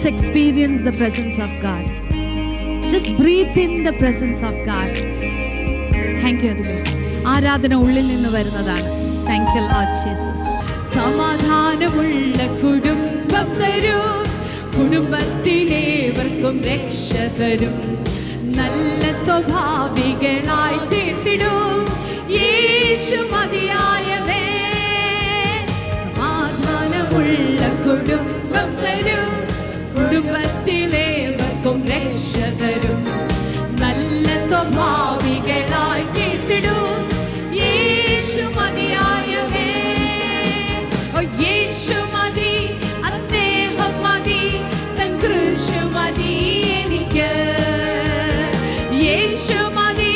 Just experience the presence of God. Just breathe in the presence of God. Thank you. ആരാധന ഉള്ളിൽ നിന്ന് വരുന്നതാണ്. Thank you Lord Jesus. സമാധാനമുള്ള കുടുംബം തരും, കുടുംബത്തിലേവർക്കും രക്ഷ തരും, നല്ല സ്വഭാവികളായി തീർത്തിടും യേശു മതിയായവേ. സമാധാനമുള്ള കുടുംബം തരും, കുടുംബത്തിലേവർക്കും രക്ഷ തരും, നല്ല സ്വഭാവികളായി തീർത്തിടും യേശു മതിയായവേ. ഓ യേശു മതി, സ്നേഹം മതി, തൻ കൃഷി മതി എനിക്ക്. യേശു മതി,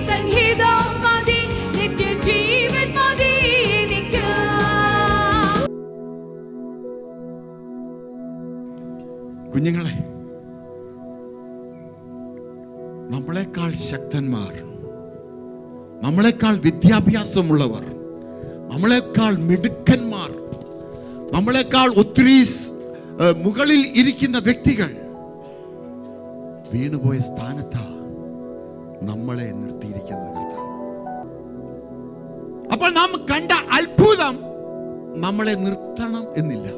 തൻ ഹിതം മതി, നിത്യജീവൻ മതി എനിക്ക്. കുഞ്ഞുങ്ങളെ, നമ്മളെക്കാൾ ശക്തന്മാർ, നമ്മളെക്കാൾ വിദ്യാഭ്യാസമുള്ളവർ, നമ്മളെക്കാൾ മിടുക്കന്മാർ, നമ്മളെക്കാൾ ഒത്തിരി മുകളിൽ ഇരിക്കുന്ന വ്യക്തികൾ വീണുപോയ സ്ഥാനത്താ നമ്മളെ നിർത്തിയിരിക്കുന്നത് കർത്താവ്. അപ്പോൾ നാം കണ്ട അത്ഭുതം നമ്മളെ നിർത്തണം എന്നില്ല.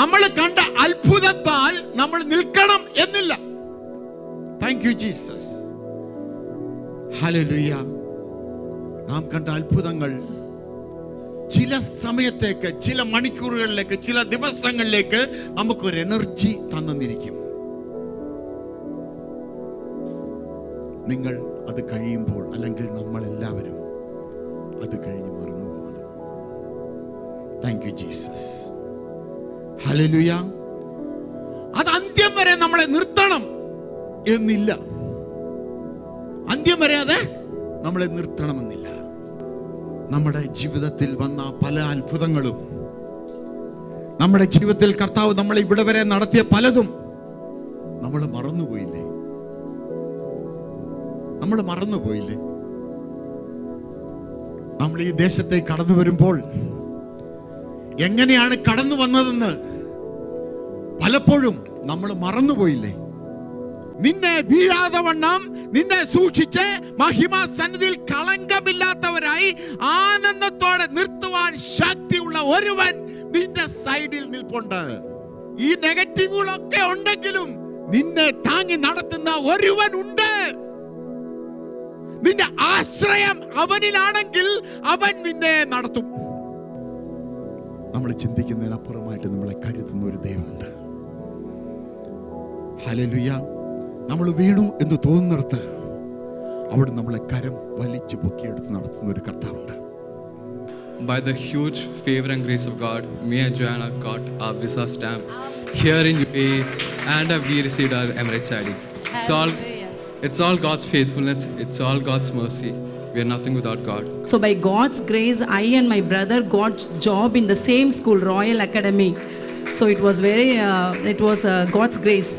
നമ്മൾ കണ്ട അത്ഭുതത്താൽ നമ്മൾ നിൽക്കണം എന്നില്ല. Thank you Jesus. ഹല്ലേലൂയ. നാം കണ്ട അത്ഭുതങ്ങൾ ചില സമയത്തേക്ക്, ചില മണിക്കൂറുകളിലേക്ക്, ചില ദിവസങ്ങളിലേക്ക് നമുക്കൊരു എനർജി തന്നിരിക്കും. നിങ്ങൾ അത് കഴിയുമ്പോൾ, അല്ലെങ്കിൽ നമ്മൾ എല്ലാവരും അത് കഴിഞ്ഞ് മറന്നു പോകുന്നത്. Thank you Jesus. ഹല്ലേലൂയ. അത് അന്ത്യം വരെ നമ്മളെ നിർത്തണം എന്നില്ല. അന്ത്യം വരെ അത് നമ്മളെ നിർത്തണമെന്നില്ല. നമ്മുടെ ജീവിതത്തിൽ വന്ന പല അത്ഭുതങ്ങളും, നമ്മുടെ ജീവിതത്തിൽ കർത്താവ് നമ്മളെ ഇവിടെ വരെ നടത്തിയ പലതും നമ്മൾ മറന്നുപോയില്ലേ? നമ്മൾ മറന്നുപോയില്ലേ? നമ്മൾ ഈ ദേശത്തേക്ക് കടന്നു വരുമ്പോൾ എങ്ങനെയാണ് കടന്നു വന്നതെന്ന് പലപ്പോഴും നമ്മൾ മറന്നുപോയില്ലേ? നിന്നെ വീഴാതെ വണ്ണം നിന്നെ സൂക്ഷിച്ച് മഹിമാ സന്നിധിയിൽ കളങ്കമില്ലാത്തവരായി ആനന്ദത്തോടെ നിർത്തുവാൻ ശക്തിയുള്ള ഒരുവൻ നിന്റെ സൈഡിൽ നിൽപ്പുണ്ട്. ഈ നെഗറ്റീവുകളൊക്കെ ഉണ്ടെങ്കിലും നിന്നെ താങ്ങി നടത്തുന്ന ഒരുവൻ ഉണ്ട്. നിന്റെ ആശ്രയം അവനിലാണെങ്കിൽ അവൻ നിന്നെ നടത്തും. നമ്മൾ ചിന്തിക്കുന്നതിനപ്പുറമായിട്ട് നമ്മളെ കരുതുന്ന ഒരു ദൈവമുണ്ട്. ഹല്ലേലൂയ. നമ്മൾ വീണു എന്ന് തോന്നുന്നിടത്ത് അവിടെ നമ്മളെ കരം വലിച്ചു പൊക്കിയെടുത്ത് നടത്തുന്ന ഒരു കർത്താവുണ്ട്. By the huge favor and grace of God, me and Joanna got our visa stamp here in UAE, and we received our Emirates ID. It's all God's faithfulness. It's all God's mercy. We are nothing without God. So by God's grace, I and my brother got job in the same school, Royal Academy. So it was God's grace.